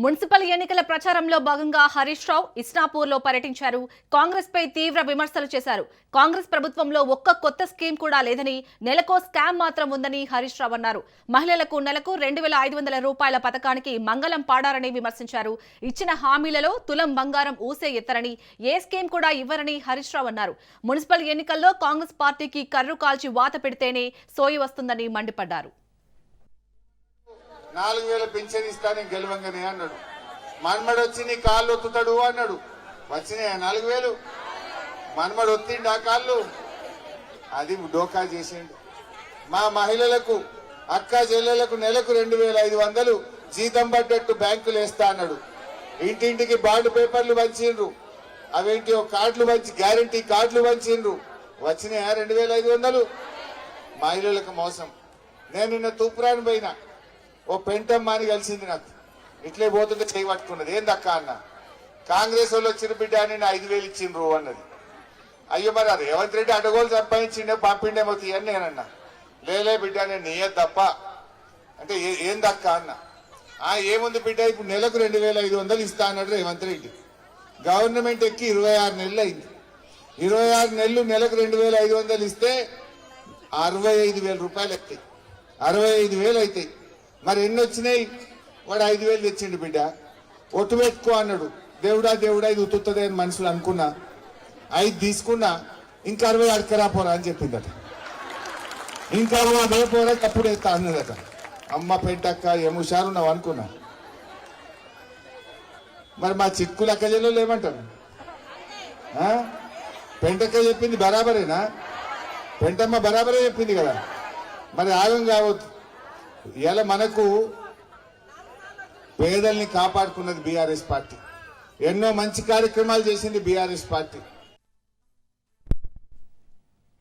Municipal ఎన్నికల ప్రచారంలో భాగంగా హరీష్ రావు ఇస్నాపూర్లో పర్యటించారు. కాంగ్రెస్ పై తీవ్ర విమర్శలు చేశారు. కాంగ్రెస్ ప్రభుత్వంలో ఒక్క కొత్త స్కీమ్ కూడా లేదని, నెలకో స్కామ్ మాత్రం ఉందని హరీష్ రావు అన్నారు. మహిళలకు నెలకు 2,500 రూపాయల పథకానికి మంగళం పాడారని విమర్శించారు. ఇచ్చిన హామీలలో తులం బంగారం ఊసే ఎత్తరని, ఏ స్కీమ్ కూడా ఇవ్వరని హరీష్ రావు అన్నారు. మున్సిపల్ ఎన్నికల్లో కాంగ్రెస్ పార్టీకి కర్రు కాల్చి వాత పెడితేనే సోయి వస్తుందని మండిపడ్డారు. 4,000 పింఛన్ ఇస్తాను గెలవంగానే అన్నాడు. మన్మడు వచ్చి నీ కాళ్ళు ఒత్తుతాడు అన్నాడు. వచ్చినాయా 4,000? మన్మడు ఒత్తిండు ఆ కాళ్ళు, అది డోకా చేసిండు. మా మహిళలకు, అక్క చెల్లెలకు నెలకు 2,500 జీతం పడ్డట్టు బ్యాంకులు వేస్తా అన్నాడు. ఇంటింటికి బాండ్ పేపర్లు పంచిండ్రు, అవేంటి కార్డులు పంచి, గ్యారంటీ కార్డులు పంచిండ్రు. వచ్చినాయా 2,500? మహిళలకు మోసం. నేను నిన్న తూపురాని పోయినా, ఓ పెంటమ్మ అని కలిసింది. నాకు ఇట్లే పోతుంటే చేయి పట్టుకున్నది. ఏందక్క అన్న, కాంగ్రెస్ వాళ్ళు వచ్చిన బిడ్డ అని 5,000 ఇచ్చిండ్రు అన్నది. అయ్యో మరి రేవంత్ రెడ్డి అడగోలు సంపాదించిండే పంపిండేమో తీయని నేనన్నా. లేలే బిడ్డ నేను నీయ తప్ప అంటే ఏందక్క అన్న. ఏముంది బిడ్డ, ఇప్పుడు నెలకు 2,500 ఇస్తా అన్నాడు రేవంత్ రెడ్డి. గవర్నమెంట్ ఎక్కి 26 నెలలు అయింది. 26 నెలలు నెలకు 2,500 ఇస్తే 65,000 రూపాయలు ఎక్కాయి. 65,000 అవుతాయి. మరి ఎన్ని వచ్చినాయి? వాడు 5,000 తెచ్చిండు. బిడ్డ ఒట్టు పెట్టుకో అన్నాడు. దేవుడా దేవుడా ఇది ఉత్తుతుంది అని మనుషులు అనుకున్నా. 5 తీసుకున్నా, ఇంకా 60 అడకరా పోరా అని చెప్పిందట. ఇంకా అదే పోరా తప్పుడు వేస్తా అన్నదట. అమ్మ పెంటక్క ఏముషారు ఉన్నావు అనుకున్నా. మరి మా చిక్కులు అక్కజల్లో ఏమంటారు? పెంటక్క చెప్పింది బరాబరేనా? పెంటమ్మ బరాబరే చెప్పింది కదా. మరి ఆగం కావద్దు. ఇలా మనకు పేదల్ని కాపాడుకున్నది బీఆర్ఎస్ పార్టీ. ఎన్నో మంచి కార్యక్రమాలు చేసింది బీఆర్ఎస్ పార్టీ.